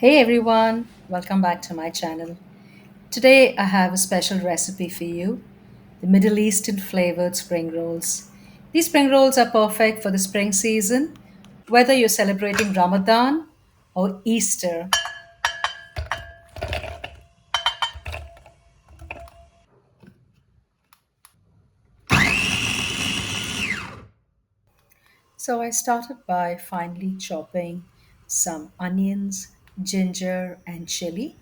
Hey everyone, welcome back to my channel. Today I have a special recipe for you, the Middle Eastern flavored spring rolls. These spring rolls are perfect for the spring season, whether you're celebrating Ramadan or Easter. So I started by finely chopping some onions, ginger, and chili.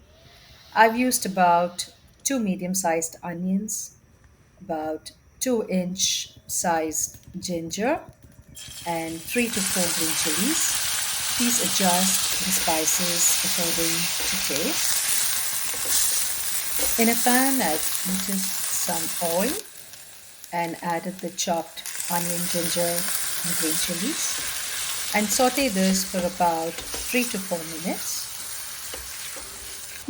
I've used about two medium sized onions, about 2-inch sized ginger, and 3 to 4 green chilies. Please adjust the spices according to taste. In a pan, I've heated some oil and added the chopped onion, ginger, and green chilies and saute this for about 3 to 4 minutes.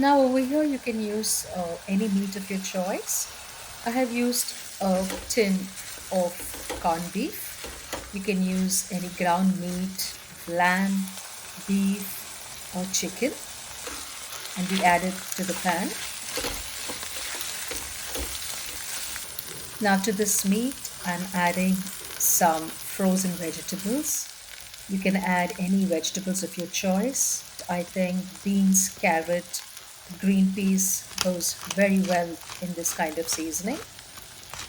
Now, over here, you can use any meat of your choice. I have used a tin of corned beef. You can use any ground meat, lamb, beef, or chicken, and we add it to the pan. Now, to this meat, I'm adding some frozen vegetables. You can add any vegetables of your choice. I think beans, carrot, green peas goes very well in this kind of seasoning.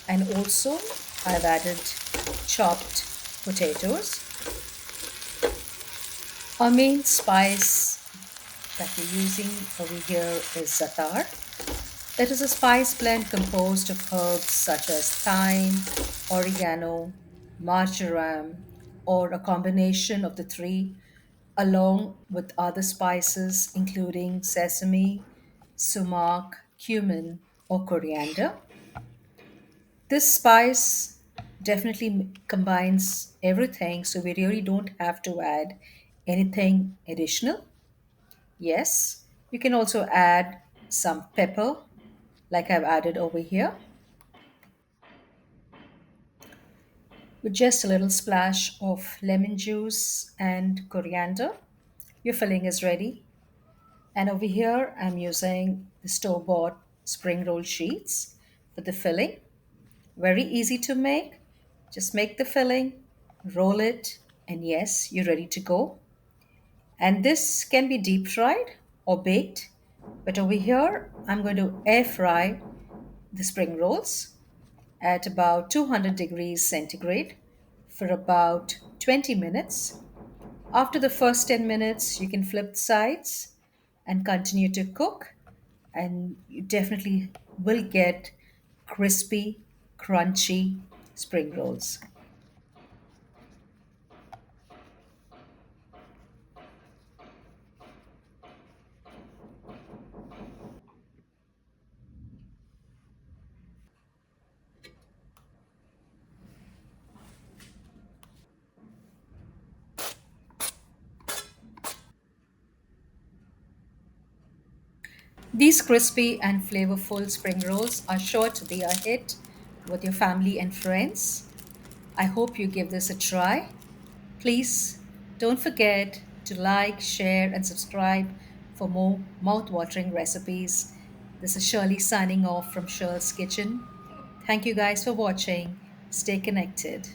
And also, I've added chopped potatoes. Our main spice that we're using over here is ZAATAR. It is a spice blend composed of herbs such as thyme, oregano, marjoram, or a combination of the three, along with other spices including sesame, sumac, cumin, or coriander. This spice definitely combines everything, so we really don't have to add anything additional. Yes, you can also add some pepper, like I've added over here, with just a little splash of lemon juice and coriander. Your filling is ready. And over here, I'm using the store bought spring roll sheets for the filling. Very easy to make. Just make the filling, roll it, and yes, you're ready to go. And this can be deep fried or baked. But over here, I'm going to air fry the spring rolls at about 200 degrees centigrade for about 20 minutes. After the first 10 minutes, you can flip the sides and continue to cook, and you definitely will get crispy, crunchy spring rolls. These crispy and flavorful spring rolls are sure to be a hit with your family and friends. I hope you give this a try. Please don't forget to like, share, and subscribe for more mouth-watering recipes. This is Shirley signing off from Shirl's Kitchen. Thank you guys for watching. Stay connected.